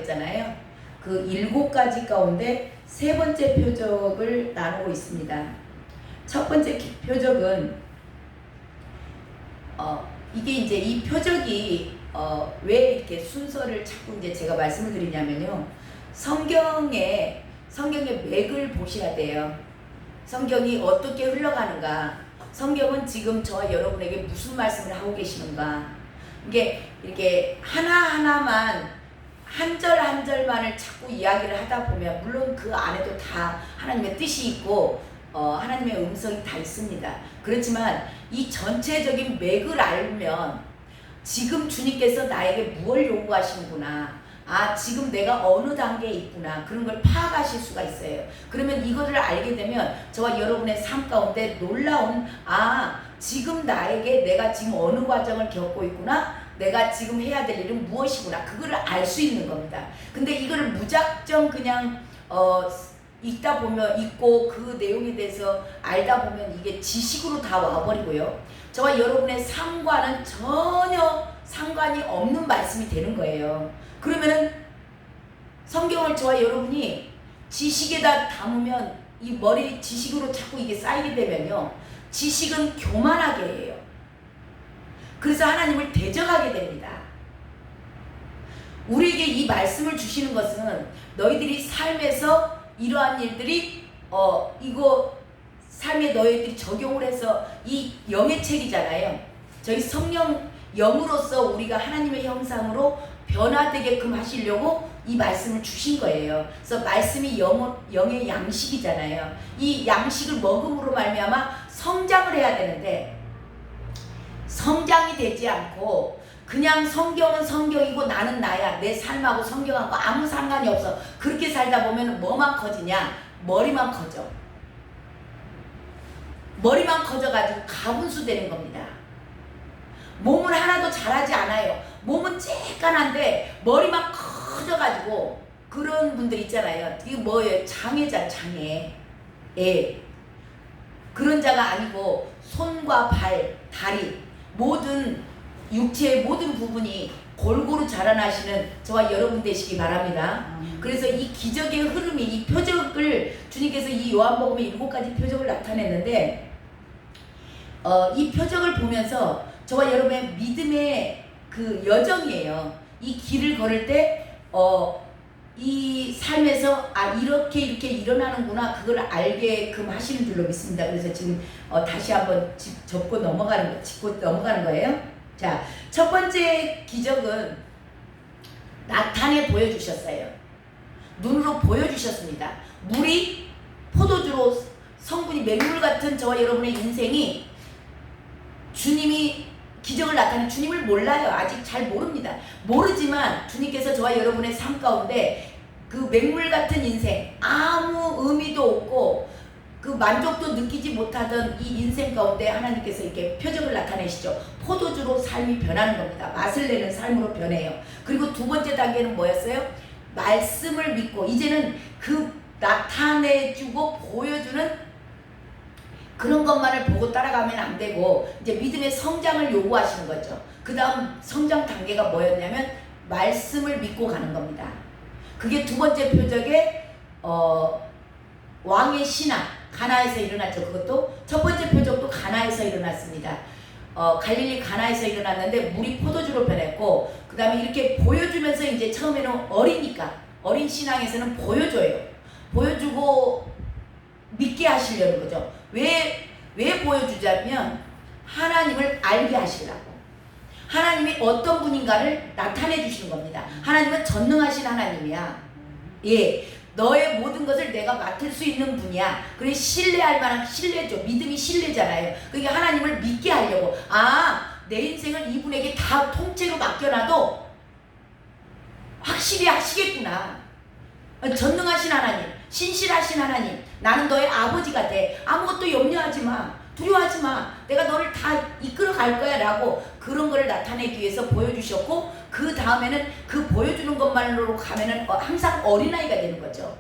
그랬잖아요. 그 7가지 가운데 3번째 표적을 나누고 있습니다. 첫 번째 표적은 이게 이제 이 표적이 왜 이렇게 순서를 자꾸 이제 제가 말씀을 드리냐면요. 성경의 맥을 보셔야 돼요. 성경이 어떻게 흘러가는가. 성경은 지금 저와 여러분에게 무슨 말씀을 하고 계시는가. 이게 이렇게 하나하나만 한 절 한 절만을 자꾸 이야기를 하다 보면 물론 그 안에도 다 하나님의 뜻이 있고 하나님의 음성이 다 있습니다. 그렇지만 이 전체적인 맥을 알면 지금 주님께서 나에게 무엇을 요구하시는구나. 지금 내가 어느 단계에 있구나. 그런 걸 파악하실 수가 있어요. 그러면 이거를 알게 되면 저와 여러분의 삶 가운데 놀라운 지금 나에게 내가 지금 어느 과정을 겪고 있구나. 내가 지금 해야 될 일은 무엇이구나. 그거를 알 수 있는 겁니다. 근데 이거를 무작정 그냥 읽다 보면 읽고 그 내용에 대해서 알다 보면 이게 지식으로 다 와버리고요. 저와 여러분의 삶과는 전혀 상관이 없는 말씀이 되는 거예요. 그러면은 성경을 저와 여러분이 지식에다 담으면 이 머리 지식으로 자꾸 이게 쌓이게 되면요. 지식은 교만하게 해요. 그래서 하나님을 대적하게 됩니다. 우리에게 이 말씀을 주시는 것은 너희들이 삶에서 이러한 일들이 이거 삶에 너희들이 적용을 해서 이 영의 책이잖아요. 저희 성령 영으로서 우리가 하나님의 형상으로 변화되게끔 하시려고 이 말씀을 주신 거예요. 그래서 말씀이 영의 양식이잖아요. 이 양식을 먹음으로 말미암아 성장을 해야 되는데 성장이 되지 않고 그냥 성경은 성경이고 나는 나야. 내 삶하고 성경하고 아무 상관이 없어. 그렇게 살다 보면 뭐만 커지냐? 머리만 커져. 머리만 커져가지고 가분수 되는 겁니다. 몸은 하나도 잘하지 않아요. 몸은 쬐깐한데 머리만 커져가지고 그런 분들 있잖아요. 이게 뭐예요? 장애자, 장애. 그런 자가 아니고 손과 발, 다리 모든 육체의 모든 부분이 골고루 자라나시는 저와 여러분 되시기 바랍니다. 그래서 이 기적의 흐름이 이 표적을 주님께서 이 요한복음에 7가지 표적을 나타냈는데 이 표적을 보면서 저와 여러분의 믿음의 그 여정이에요. 이 길을 걸을 때 이 삶에서 이렇게 일어나는구나 그걸 알게끔 하시는 줄로 믿습니다. 그래서 지금 다시 한번 짚고 넘어가는 거예요. 자, 첫 번째 기적은 나타내 보여주셨어요. 눈으로 보여주셨습니다. 물이 포도주로 성분이 맹물 같은 저와 여러분의 인생이 주님이 기적을 나타낸 주님을 몰라요. 아직 잘 모릅니다. 모르지만 주님께서 저와 여러분의 삶 가운데 그 맹물 같은 인생 아무 의미도 없고 그 만족도 느끼지 못하던 이 인생 가운데 하나님께서 이렇게 표적을 나타내시죠. 포도주로 삶이 변하는 겁니다. 맛을 내는 삶으로 변해요. 그리고 두 번째 단계는 뭐였어요? 말씀을 믿고 이제는 그 나타내주고 보여주는 그런 것만을 보고 따라가면 안 되고 이제 믿음의 성장을 요구하시는 거죠. 그 다음 성장 단계가 뭐였냐면 말씀을 믿고 가는 겁니다. 그게 두 번째 표적의 왕의 신앙 가나에서 일어났죠. 그것도 첫 번째 표적도 가나에서 일어났습니다. 갈릴리 가나에서 일어났는데 물이 포도주로 변했고 그 다음에 이렇게 보여주면서 이제 처음에는 어리니까 어린 신앙에서는 보여줘요. 보여주고 믿게 하시려는 거죠. 왜 보여주자면 하나님을 알게 하시려고. 하나님이 어떤 분인가를 나타내 주시는 겁니다. 하나님은 전능하신 하나님이야. 너의 모든 것을 내가 맡을 수 있는 분이야. 그래 신뢰할 만한 신뢰죠. 믿음이 신뢰잖아요. 그러니까 하나님을 믿게 하려고. 내 인생을 이분에게 다 통째로 맡겨놔도 확실히 하시겠구나. 전능하신 하나님, 신실하신 하나님, 나는 너의 아버지가 돼. 아무것도 염려하지 마. 두려워하지 마. 내가 너를 다 이끌어 갈 거야 라고 그런 거를 나타내기 위해서 보여주셨고 그 다음에는 그 보여주는 것만으로 가면은 항상 어린아이가 되는 거죠.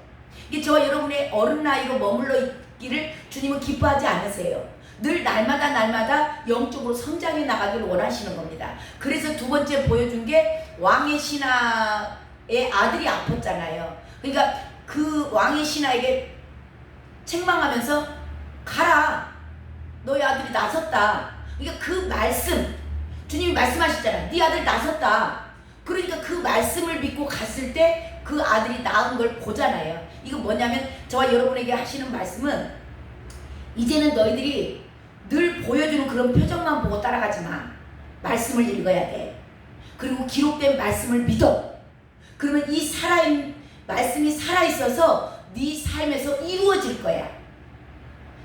이게 저와 여러분의 어른 나이로 머물러 있기를 주님은 기뻐하지 않으세요. 늘 날마다 영적으로 성장해 나가기를 원하시는 겁니다. 그래서 두 번째 보여준 게 왕의 신하의 아들이 아팠잖아요. 그러니까 그 왕의 신하에게 책망하면서 가라. 너의 아들이 나섰다. 그러니까 그 말씀, 주님이 말씀하셨잖아요. 네 아들 나섰다. 그러니까 그 말씀을 믿고 갔을 때 그 아들이 나은 걸 보잖아요. 이거 뭐냐면 저와 여러분에게 하시는 말씀은 이제는 너희들이 늘 보여주는 그런 표정만 보고 따라가지 마. 말씀을 읽어야 돼. 그리고 기록된 말씀을 믿어. 그러면 이 말씀이 살아있어서 네 삶에서 이루어질 거야.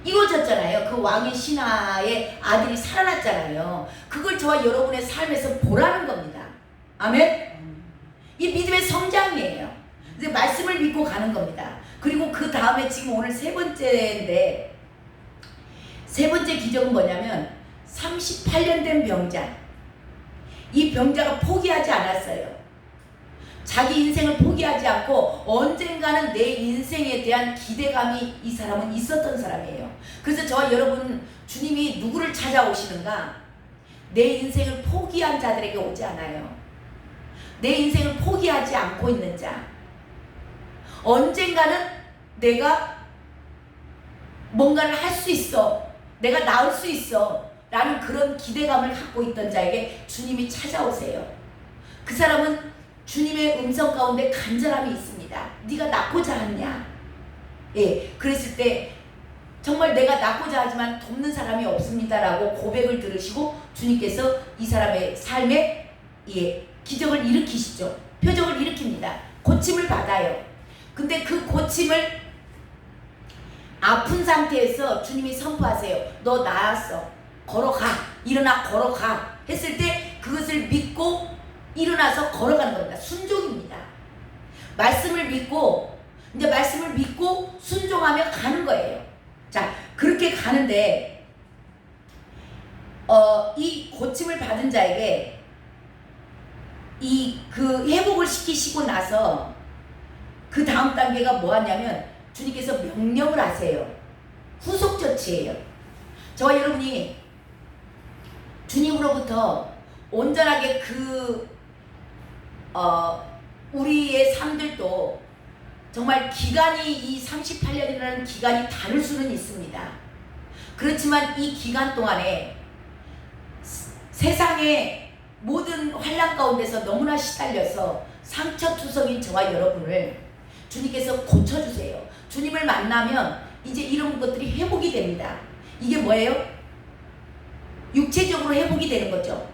이루어졌잖아요. 그 왕의 신하의 아들이 살아났잖아요. 그걸 저와 여러분의 삶에서 보라는 겁니다. 아멘? 이 믿음의 성장이에요. 이제 말씀을 믿고 가는 겁니다. 그리고 그 다음에 지금 오늘 세 번째인데, 세 번째 기적은 뭐냐면 38년 된 병자. 이 병자가 포기하지 않았어요. 자기 인생을 포기하지 않고 언젠가는 내 인생에 대한 기대감이 이 사람은 있었던 사람이에요. 그래서 저와 여러분, 주님이 누구를 찾아오시는가? 내 인생을 포기한 자들에게 오지 않아요. 내 인생을 포기하지 않고 있는 자. 언젠가는 내가 뭔가를 할 수 있어. 내가 나을 수 있어. 라는 그런 기대감을 갖고 있던 자에게 주님이 찾아오세요. 그 사람은 주님의 음성 가운데 간절함이 있습니다. 네가 낳고자 하냐? 예, 그랬을 때 정말 내가 낳고자 하지만 돕는 사람이 없습니다라고 고백을 들으시고 주님께서 이 사람의 삶에 기적을 일으키시죠. 표적을 일으킵니다. 고침을 받아요. 근데 그 고침을 아픈 상태에서 주님이 선포하세요. 너 나았어. 걸어가. 일어나 걸어가. 했을 때 그것을 믿고 일어나서 걸어가는 겁니다. 순종입니다. 말씀을 믿고, 이제 말씀을 믿고 순종하며 가는 거예요. 자, 그렇게 가는데 이 고침을 받은 자에게 그 회복을 시키시고 나서 그 다음 단계가 뭐하냐면 주님께서 명령을 하세요. 후속 조치예요. 저와 여러분이 주님으로부터 온전하게 우리의 삶들도 정말 기간이, 이 38년이라는 기간이 다를 수는 있습니다. 그렇지만 이 기간 동안에 세상의 모든 환난 가운데서 너무나 시달려서 상처투성인 저와 여러분을 주님께서 고쳐주세요. 주님을 만나면 이제 이런 것들이 회복이 됩니다. 이게 뭐예요? 육체적으로 회복이 되는 거죠.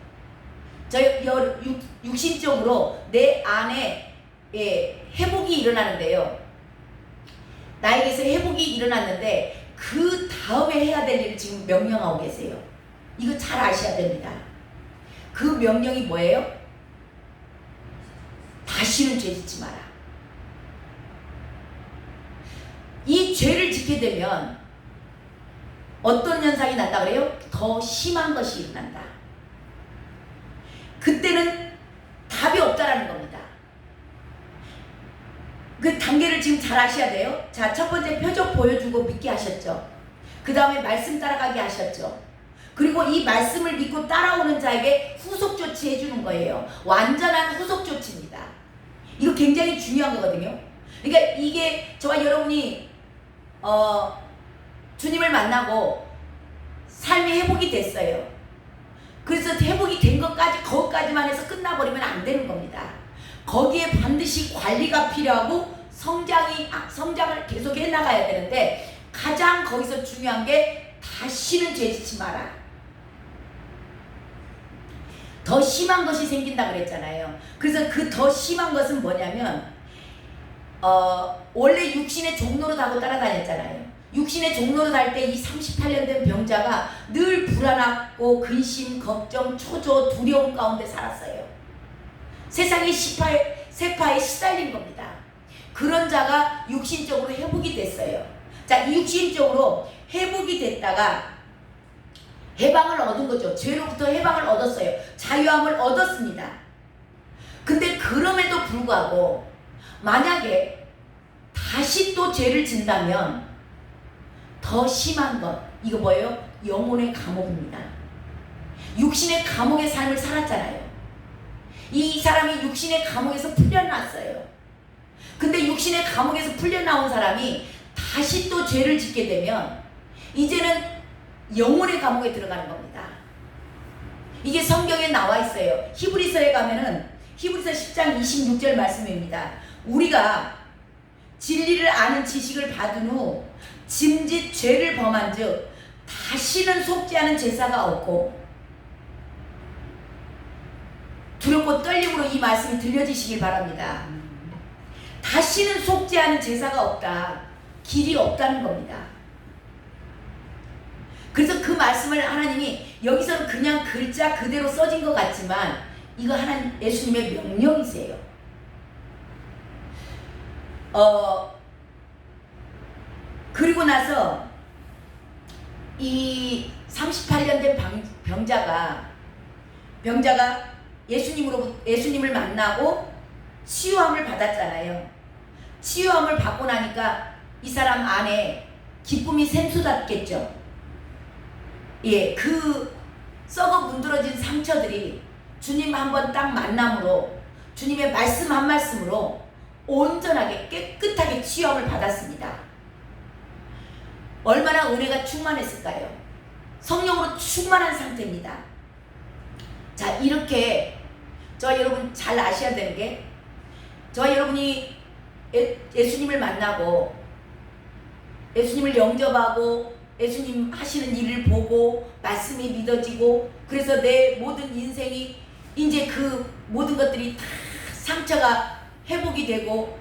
육신적으로 내 안에 회복이 일어나는데요. 나에게서 회복이 일어났는데 그 다음에 해야 될 일을 지금 명령하고 계세요. 이거 잘 아셔야 됩니다. 그 명령이 뭐예요? 다시는 죄 짓지 마라. 이 죄를 짓게 되면 어떤 현상이 난다 그래요? 더 심한 것이 일어난다. 그때는 답이 없다라는 겁니다. 그 단계를 지금 잘 아셔야 돼요. 자, 첫 번째 표적 보여주고 믿게 하셨죠. 그 다음에 말씀 따라가게 하셨죠. 그리고 이 말씀을 믿고 따라오는 자에게 후속 조치 해주는 거예요. 완전한 후속 조치입니다. 이거 굉장히 중요한 거거든요. 그러니까 이게 저와 여러분이 주님을 만나고 삶이 회복이 됐어요. 그래서 회복이 된 것까지, 거기까지만 해서 끝나버리면 안 되는 겁니다. 거기에 반드시 관리가 필요하고 성장을 계속 해나가야 되는데, 가장 거기서 중요한 게 다시는 죄 짓지 마라. 더 심한 것이 생긴다 그랬잖아요. 그래서 그 더 심한 것은 뭐냐면 원래 육신의 종로로 타고 따라다녔잖아요. 육신의 종로로 달 때 이 38년 된 병자가 늘 불안하고 근심, 걱정, 초조, 두려움 가운데 살았어요. 세상의 세파에 시달린 겁니다. 그런 자가 육신적으로 회복이 됐어요. 자, 이 육신적으로 회복이 됐다가 해방을 얻은 거죠. 죄로부터 해방을 얻었어요. 자유함을 얻었습니다. 근데 그럼에도 불구하고 만약에 다시 또 죄를 진다면 더 심한 것, 이거 뭐예요? 영혼의 감옥입니다. 육신의 감옥의 삶을 살았잖아요. 이 사람이 육신의 감옥에서 풀려났어요. 근데 육신의 감옥에서 풀려나온 사람이 다시 또 죄를 짓게 되면 이제는 영혼의 감옥에 들어가는 겁니다. 이게 성경에 나와 있어요. 히브리서에 가면은 히브리서 10장 26절 말씀입니다. 우리가 진리를 아는 지식을 받은 후 짐짓 죄를 범한 즉 다시는 속지 않은 제사가 없고, 두렵고 떨림으로 이 말씀이 들려지시길 바랍니다. 다시는 속지 않은 제사가 없다. 길이 없다는 겁니다. 그래서 그 말씀을 하나님이 여기서는 그냥 글자 그대로 써진 것 같지만 이거 하나님 예수님의 명령이세요. 그리고 나서 이 38년 된 병자가 예수님을 만나고 치유함을 받았잖아요. 치유함을 받고 나니까 이 사람 안에 기쁨이 샘솟았겠죠. 예, 그 썩어 문드러진 상처들이 주님 한번 딱 만남으로, 주님의 말씀 한 말씀으로 온전하게 깨끗하게 치유함을 받았습니다. 얼마나 은혜가 충만했을까요? 성령으로 충만한 상태입니다. 자, 이렇게 저와 여러분 잘 아셔야 되는 게, 저와 여러분이 예수님을 만나고 예수님을 영접하고 예수님 하시는 일을 보고 말씀이 믿어지고, 그래서 내 모든 인생이 이제 그 모든 것들이 다 상처가 회복이 되고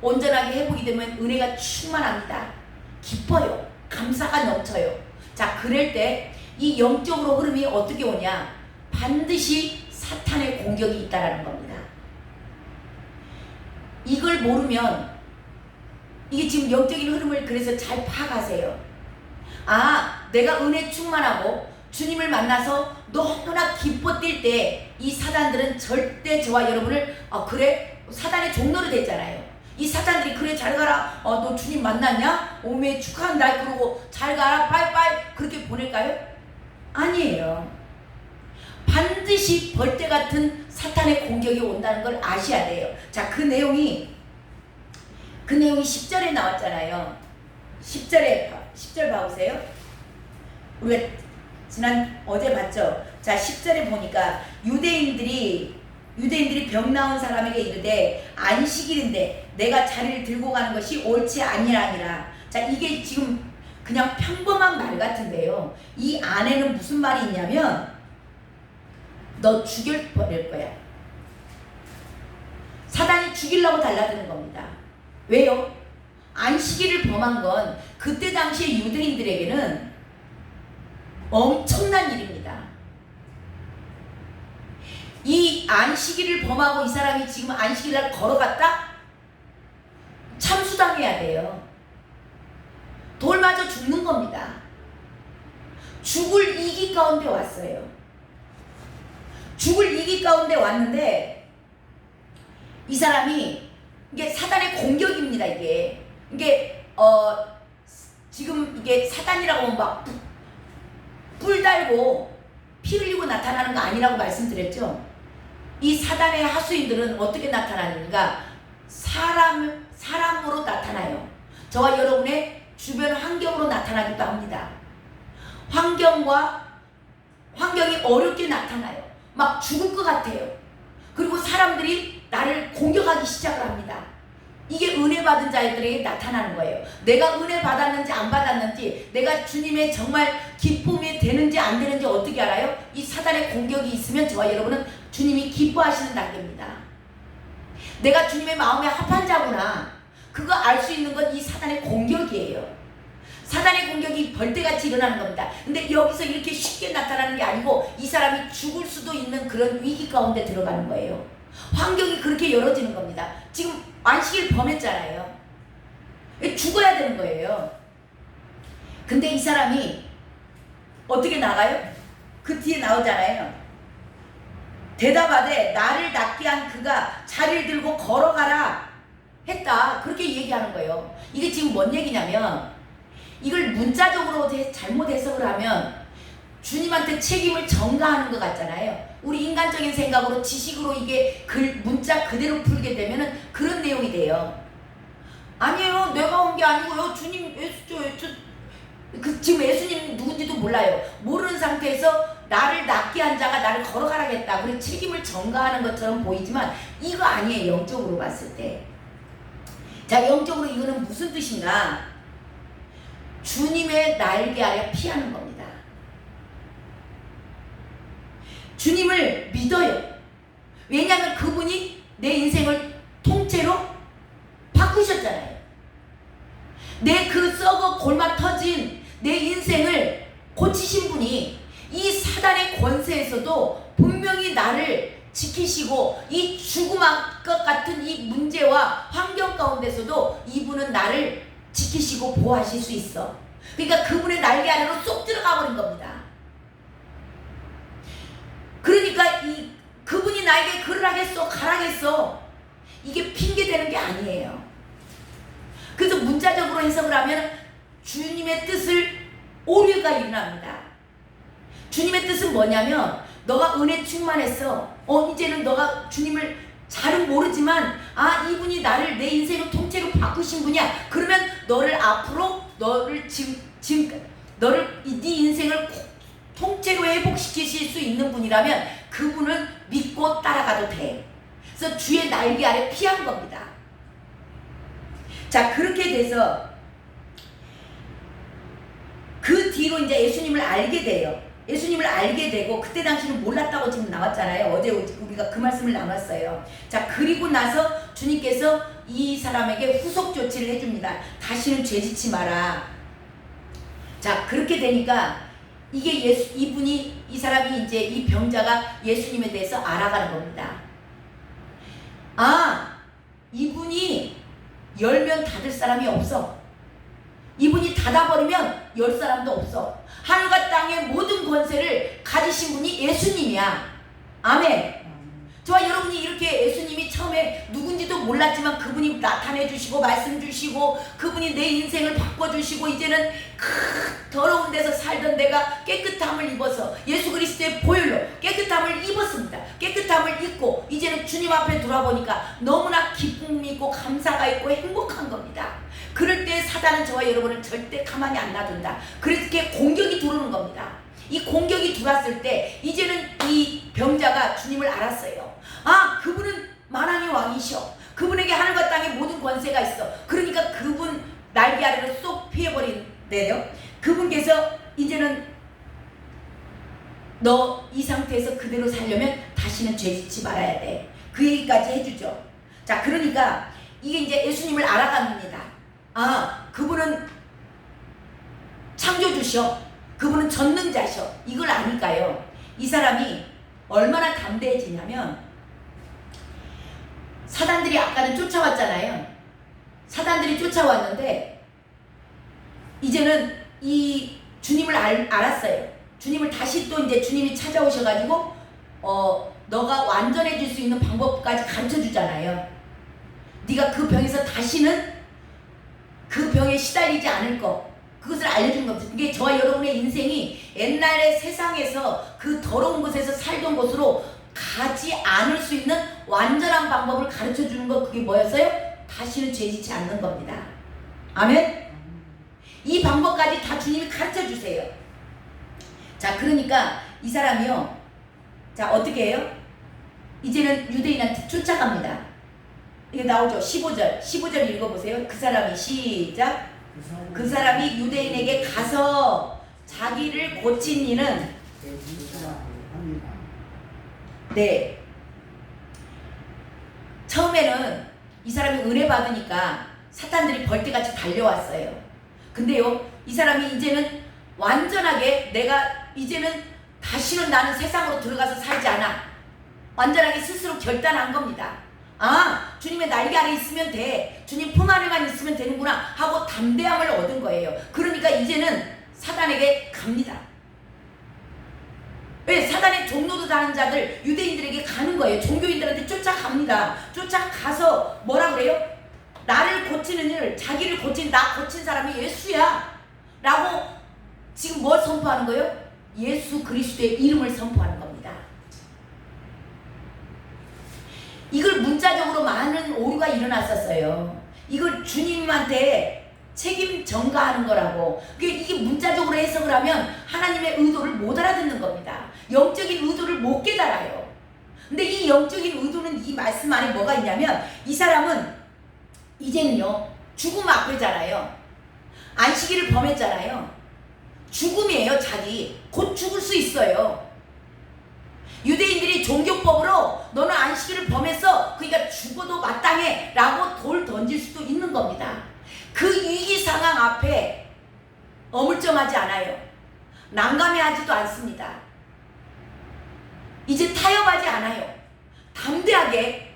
온전하게 회복이 되면 은혜가 충만합니다. 기뻐요. 감사가 넘쳐요. 자, 그럴 때 이 영적으로 흐름이 어떻게 오냐? 반드시 사탄의 공격이 있다라는 겁니다. 이걸 모르면, 이게 지금 영적인 흐름을 그래서 잘 파악하세요. 아, 내가 은혜 충만하고 주님을 만나서 너무나 기뻐 뛸 때 이 사단들은 절대 저와 여러분을 그래? 사단의 종로로 됐잖아요. 이 사단들이 그래 잘 가라, 너 주님 만났냐? 오메 축하한다 그러고 잘 가라 빠이빠이 그렇게 보낼까요? 아니에요. 반드시 벌떼 같은 사탄의 공격이 온다는 걸 아셔야 돼요. 자, 그 내용이 10절에 나왔잖아요. 10절 봐보세요. 우리가 어제 봤죠? 자, 10절에 보니까 유대인들이 병 나온 사람에게 이르되 안식일인데 내가 자리를 들고 가는 것이 옳지 아니라니라. 자, 이게 지금 그냥 평범한 말 같은데요. 이 안에는 무슨 말이 있냐면 너 죽여버릴 거야. 사단이 죽이려고 달라드는 겁니다. 왜요? 안식일을 범한 건 그때 당시에 유대인들에게는 엄청난 일입니다. 이 안식일을 범하고 이 사람이 지금 안식일날 걸어갔다? 참수당해야 돼요. 돌 맞아 죽는 겁니다. 죽을 위기 가운데 왔어요. 죽을 위기 가운데 왔는데 이 사람이, 이게 사단의 공격입니다. 이게 지금 이게 사단이라고 하면 막 뿔 달고 피 흘리고 나타나는 거 아니라고 말씀드렸죠. 이 사단의 하수인들은 어떻게 나타나는가? 사람으로 나타나요. 저와 여러분의 주변 환경으로 나타나기도 합니다. 환경이 어렵게 나타나요. 막 죽을 것 같아요. 그리고 사람들이 나를 공격하기 시작을 합니다. 이게 은혜 받은 자들에게 나타나는 거예요. 내가 은혜 받았는지 안 받았는지, 내가 주님의 정말 기쁨이 되는지 안 되는지 어떻게 알아요? 이 사단의 공격이 있으면 저와 여러분은 주님이 기뻐하시는 단계입니다. 내가 주님의 마음에 합한 자구나, 그거 알 수 있는 건 이 사단의 공격이에요. 사단의 공격이 벌떼같이 일어나는 겁니다. 근데 여기서 이렇게 쉽게 나타나는 게 아니고 이 사람이 죽을 수도 있는 그런 위기 가운데 들어가는 거예요. 환경이 그렇게 열어지는 겁니다. 지금 안식일 범했잖아요. 죽어야 되는 거예요. 근데 이 사람이 어떻게 나가요? 그 뒤에 나오잖아요. 대답하되 나를 낫게 한 그가 자리를 들고 걸어가라 했다. 그렇게 얘기하는 거예요. 이게 지금 뭔 얘기냐면, 이걸 문자적으로 잘못 해석을 하면 주님한테 책임을 전가하는 것 같잖아요. 우리 인간적인 생각으로 지식으로 이게 문자 그대로 풀게 되면은 그런 내용이 돼요. 아니에요. 내가 온 게 아니고요. 주님 예수죠. 지금 예수님 누군지도 몰라요. 모르는 상태에서 나를 낫게 한 자가 나를 걸어가라겠다. 그래서 책임을 전가하는 것처럼 보이지만 이거 아니에요. 영적으로 봤을 때. 자, 영적으로 이거는 무슨 뜻인가? 주님의 날개 아래 피하는 겁니다. 주님을 믿어요. 왜냐하면 그분이 내 인생을 통째로 바꾸셨잖아요. 내 그 썩어 골마 터진 내 인생을 고치신 분이 이 사단의 권세에서도 분명히 나를 지키시고 이 죽음 것 같은 이 문제와 환경 가운데서도 이분은 나를 지키시고 보호하실 수 있어. 그러니까 그분의 날개 아래로 쏙 들어가 버린 겁니다. 그러니까 그분이 나에게 그를 하겠어 가라겠어 이게 핑계대는 게 아니에요. 그래서 문자적으로 해석을 하면 주님의 뜻을 오류가 일어납니다. 주님의 뜻은 뭐냐면 너가 은혜 충만했어. 이제는 너가 주님을 잘은 모르지만 이분이 나를 내 인생을 통째로 바꾸신 분이야. 그러면 너를 앞으로 너를 너를 네 인생을 통째로 회복시키실 수 있는 분이라면 그분을 믿고 따라가도 돼. 그래서 주의 날개 아래 피한 겁니다. 자, 그렇게 돼서 그 뒤로 이제 예수님을 알게 돼요. 예수님을 알게 되고 그때 당시는 몰랐다고 지금 나왔잖아요. 어제 우리가 그 말씀을 나눴어요. 자, 그리고 나서 주님께서 이 사람에게 후속 조치를 해줍니다. 다시는 죄짓지 마라. 자, 그렇게 되니까 이게 이 사람이 이제 이 병자가 예수님에 대해서 알아가는 겁니다. 이분이 열면 닫을 사람이 없어. 이분이 닫아버리면 열 사람도 없어. 하늘과 땅의 모든 권세를 가지신 분이 예수님이야. 아멘. 저와 여러분이 이렇게 예수님이 처음에 누군지도 몰랐지만 그분이 나타내 주시고 말씀 주시고 그분이 내 인생을 바꿔주시고 이제는 더러운 데서 살던 내가 깨끗함을 입어서 예수 그리스도의 보혈로 깨끗함을 입었습니다. 깨끗함을 입고 이제는 주님 앞에 돌아보니까 너무나 기쁨이 있고 감사가 있고 행복한 겁니다. 그럴 때 사단은 저와 여러분을 절대 가만히 안 놔둔다. 그렇게 공격이 들어오는 겁니다. 이 공격이 들어왔을 때 이제는 이 병자가 주님을 알았어요. 그분은 만왕의 왕이셔. 그분에게 하늘과 땅의 모든 권세가 있어. 그러니까 그분 날개 아래로 쏙 피해버린대요. 그분께서 이제는 너 이 상태에서 그대로 살려면 다시는 죄짓지 말아야 돼. 그 얘기까지 해주죠. 자, 그러니까 이게 이제 예수님을 알아갑니다. 그분은 창조주셔. 그분은 전능자셔. 이걸 아니까요. 이 사람이 얼마나 담대해지냐면 사단들이 아까는 쫓아왔잖아요. 사단들이 쫓아왔는데 이제는 이 주님을 알았어요. 주님을 다시 또 이제 주님이 찾아오셔가지고 너가 완전해질 수 있는 방법까지 가르쳐주잖아요. 네가 그 병에서 다시는 그 병에 시달리지 않을 거, 그것을 알려준 겁니다. 그게 저와 여러분의 인생이 옛날에 세상에서 그 더러운 곳에서 살던 곳으로 가지 않을 수 있는 완전한 방법을 가르쳐주는 거, 그게 뭐였어요? 다시는 죄짓지 않는 겁니다. 아멘? 이 방법까지 다 주님이 가르쳐주세요. 자, 그러니까 이 사람이요, 자, 어떻게 해요? 이제는 유대인한테 쫓아갑니다. 이게 나오죠. 15절 읽어보세요. 그 사람이 시작. 그 사람이 유대인에게 가서 자기를 고친 이는 네, 처음에는 이 사람이 은혜 받으니까 사탄들이 벌떼같이 달려왔어요. 근데요, 이 사람이 이제는 완전하게 내가 이제는 다시는 나는 세상으로 들어가서 살지 않아. 완전하게 스스로 결단한 겁니다. 주님의 날개 아래 있으면 돼. 주님 품 안에만 있으면 되는구나 하고 담대함을 얻은 거예요. 그러니까 이제는 사단에게 갑니다. 왜? 사단의 종로도 다는 자들 유대인들에게 가는 거예요. 종교인들한테 쫓아갑니다. 쫓아가서 뭐라 그래요? 나를 고치는 일, 자기를 고친, 나 고친 사람이 예수야 라고 지금 뭘 선포하는 거예요? 예수 그리스도의 이름을 선포하는 겁니다. 이걸 문자적으로 많은 오류가 일어났었어요. 이걸 주님한테 책임 전가하는 거라고. 이게 문자적으로 해석을 하면 하나님의 의도를 못 알아듣는 겁니다. 영적인 의도를 못 깨달아요. 근데 이 영적인 의도는 이 말씀 안에 뭐가 있냐면, 이 사람은 이제는요 죽음 앞에잖아요. 안식일을 범했잖아요. 죽음이에요. 자기 곧 죽을 수 있어요. 유대인들이 종교법으로 너는 안식일을 범했어, 그러니까 죽어도 마땅해 라고 돌 던질 수도 있는 겁니다. 그 위기 상황 앞에 어물쩡하지 않아요. 난감해하지도 않습니다. 이제 타협하지 않아요. 담대하게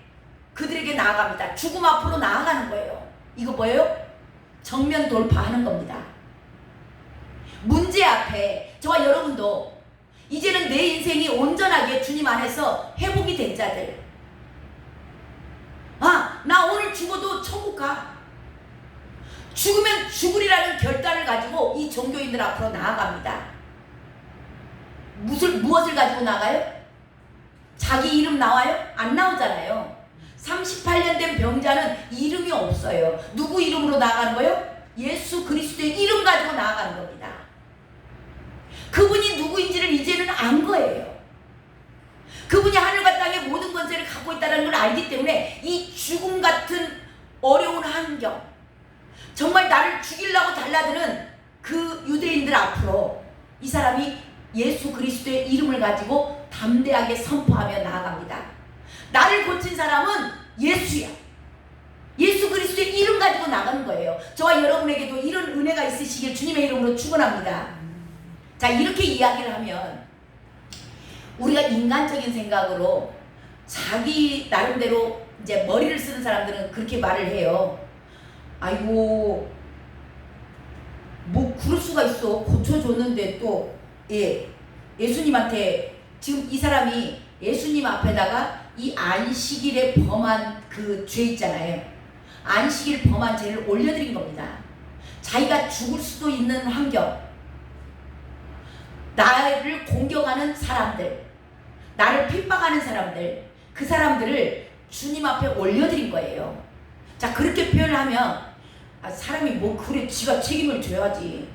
그들에게 나아갑니다. 죽음 앞으로 나아가는 거예요. 이거 뭐예요? 정면 돌파하는 겁니다. 문제 앞에 저와 여러분도 이제는 내 인생이 온전하게 주님 안에서 회복이 된 자들, 나 오늘 죽어도 천국 가, 죽으면 죽으리라는 결단을 가지고 이 종교인들 앞으로 나아갑니다. 무엇을 가지고 나가요? 자기 이름 나와요? 안 나오잖아요. 38년 된 병자는 이름이 없어요. 누구 이름으로 나아가는 거예요? 예수 그리스도의 이름 가지고 나아가는 겁니다. 그분이 누구인지를 이제는 안 거예요. 그분이 하늘과 땅의 모든 권세를 갖고 있다는 걸 알기 때문에 이 죽음 같은 어려운 환경, 정말 나를 죽이려고 달라드는 그 유대인들 앞으로 이 사람이 예수 그리스도의 이름을 가지고 담대하게 선포하며 나아갑니다. 나를 고친 사람은 예수야. 예수 그리스도의 이름 가지고 나가는 거예요. 저와 여러분에게도 이런 은혜가 있으시길 주님의 이름으로 축원합니다. 자, 이렇게 이야기를 하면 우리가 인간적인 생각으로 자기 나름대로 이제 머리를 쓰는 사람들은 그렇게 말을 해요. 아이고, 뭐 그럴 수가 있어. 고쳐줬는데 또 예수님한테, 지금 이 사람이 예수님 앞에다가 이 안식일에 범한 그 죄 있잖아요. 안식일 범한 죄를 올려드린 겁니다. 자기가 죽을 수도 있는 환경, 나를 공격하는 사람들, 나를 핍박하는 사람들, 그 사람들을 주님 앞에 올려드린 거예요. 자, 그렇게 표현을 하면 사람이 뭐 그래, 지가 책임을 져야지.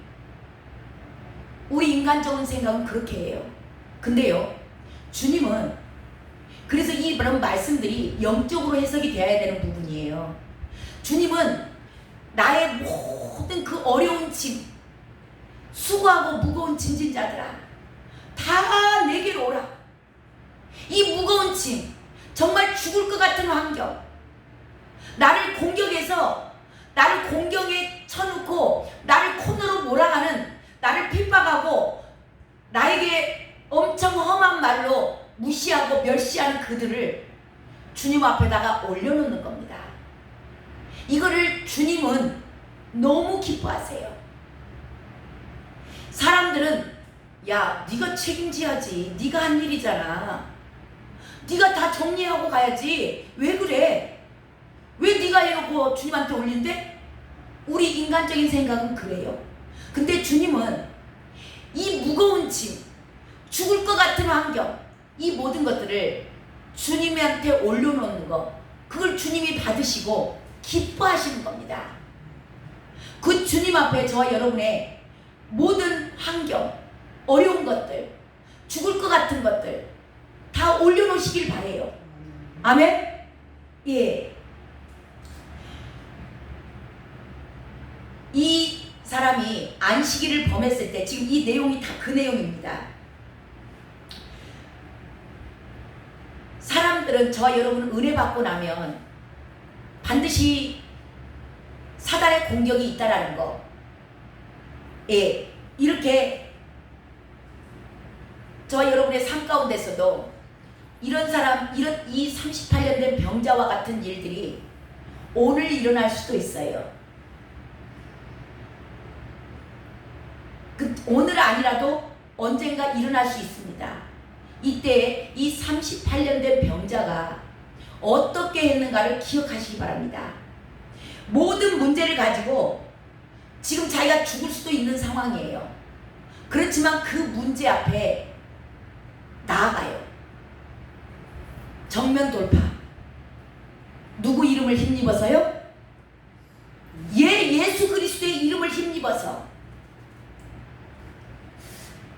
우리 인간적인 생각은 그렇게 해요. 근데요, 주님은, 그래서 이런 말씀들이 영적으로 해석이 되어야 되는 부분이에요. 주님은 나의 모든 그 어려운 짐, 수고하고 무거운 짐진 자들아, 다 내게로 오라. 이 무거운 짐, 정말 죽을 것 같은 환경, 나를 공격해서 나를 공경에 쳐놓고 나를 코너로 몰아가는, 나를 핍박하고 나에게 엄청 험한 말로 무시하고 멸시하는 그들을 주님 앞에다가 올려놓는 겁니다. 이거를 주님은 너무 기뻐하세요. 사람들은 야, 네가 책임져야지, 네가 한 일이잖아, 네가 다 정리하고 가야지, 왜 그래, 왜 네가 해놓고 주님한테 올린대? 우리 인간적인 생각은 그래요. 근데 주님은 이 무거운 짐, 죽을 것 같은 환경, 이 모든 것들을 주님한테 올려놓는 거, 그걸 주님이 받으시고 기뻐하시는 겁니다. 그 주님 앞에 저와 여러분의 모든 환경, 어려운 것들, 죽을 것 같은 것들 다 올려놓으시길 바래요. 아멘? 예. 이 사람이 안식일을 범했을 때, 지금 이 내용이 다 그 내용입니다. 사람들은, 저와 여러분은 은혜 받고 나면 반드시 사단의 공격이 있다라는 거, 예, 이렇게 저와 여러분의 삶 가운데서도 이런 사람, 이 38년 된 병자와 같은 일들이 오늘 일어날 수도 있어요. 오늘 아니라도 언젠가 일어날 수 있습니다. 이때 이 38년 된 병자가 어떻게 했는가를 기억하시기 바랍니다. 모든 문제를 가지고 지금 자기가 죽을 수도 있는 상황이에요. 그렇지만 그 문제 앞에 나아가요. 정면 돌파. 누구 이름을 힘입어서요? 예수 그리스도의 이름을 힘입어서.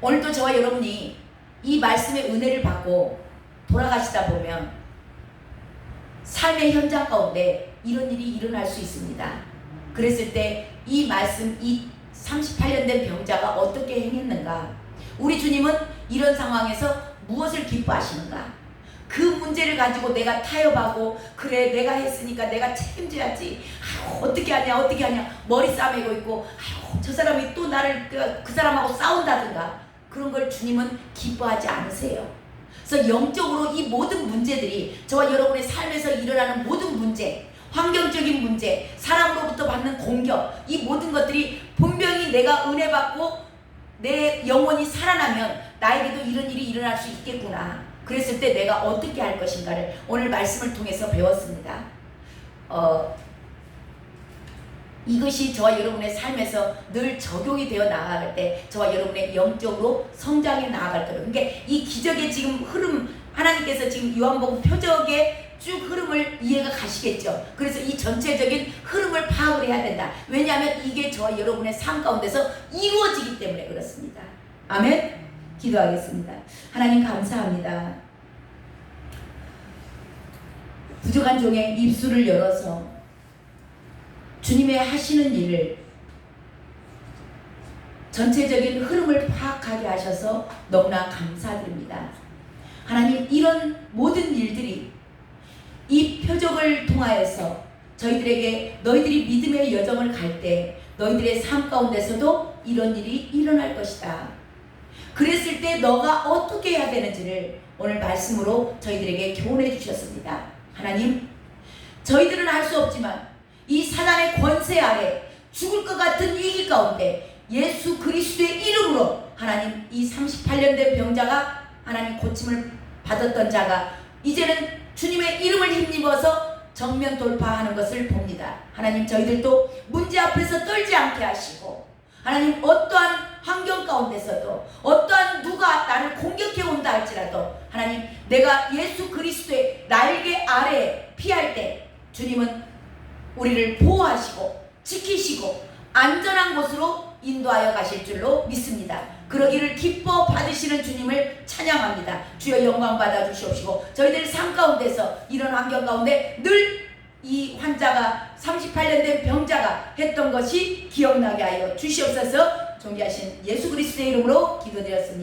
오늘도 저와 여러분이 이 말씀의 은혜를 받고 돌아가시다 보면 삶의 현장 가운데 이런 일이 일어날 수 있습니다. 그랬을 때 이 말씀, 이 38년 된 병자가 어떻게 행했는가? 우리 주님은 이런 상황에서 무엇을 기뻐하시는가? 그 문제를 가지고 내가 타협하고, 그래 내가 했으니까 내가 책임져야지, 아유 어떻게 하냐 머리 싸매고 있고, 아유 저 사람이 또 나를 그 사람하고 싸운다든가, 그런 걸 주님은 기뻐하지 않으세요. 그래서 영적으로 이 모든 문제들이, 저와 여러분의 삶에서 일어나는 모든 문제, 환경적인 문제, 사람으로부터 받는 공격, 이 모든 것들이 분명히 내가 은혜 받고 내 영혼이 살아나면 나에게도 이런 일이 일어날 수 있겠구나. 그랬을 때 내가 어떻게 할 것인가를 오늘 말씀을 통해서 배웠습니다. 이것이 저와 여러분의 삶에서 늘 적용이 되어 나아갈 때 저와 여러분의 영적으로 성장해 나아갈 거예요. 그러니까 이 기적의 지금 흐름, 하나님께서 지금 요한복음 표적의 쭉 흐름을 이해가 가시겠죠. 그래서 이 전체적인 흐름을 파악을 해야 된다. 왜냐하면 이게 저와 여러분의 삶 가운데서 이루어지기 때문에 그렇습니다. 아멘. 기도하겠습니다. 하나님 감사합니다. 부족한 종의 입술을 열어서 주님의 하시는 일을, 전체적인 흐름을 파악하게 하셔서 너무나 감사드립니다. 하나님, 이런 모든 일들이 이 표적을 통하여서 저희들에게 너희들이 믿음의 여정을 갈 때 너희들의 삶 가운데서도 이런 일이 일어날 것이다. 그랬을 때 너가 어떻게 해야 되는지를 오늘 말씀으로 저희들에게 교훈해 주셨습니다. 하나님, 저희들은 할 수 없지만 이 사단의 권세 아래 죽을 것 같은 위기 가운데 예수 그리스도의 이름으로 하나님, 이 38년 된 병자가 하나님 고침을 받았던 자가 이제는 주님의 이름을 힘입어서 정면 돌파하는 것을 봅니다. 하나님, 저희들도 문제 앞에서 떨지 않게 하시고, 하나님 어떠한 환경 가운데서도 어떠한 누가 나를 공격해 온다 할지라도 하나님, 내가 예수 그리스도의 날개 아래 피할 때 주님은 우리를 보호하시고 지키시고 안전한 곳으로 인도하여 가실 줄로 믿습니다. 그러기를 기뻐 받으시는 주님을 찬양합니다. 주여 영광 받아 주시옵시고, 저희들 삶 가운데서 이런 환경 가운데 늘 이 환자가 38년 된 병자가 했던 것이 기억나게 하여 주시옵소서. 존귀하신 예수 그리스도의 이름으로 기도드렸습니다.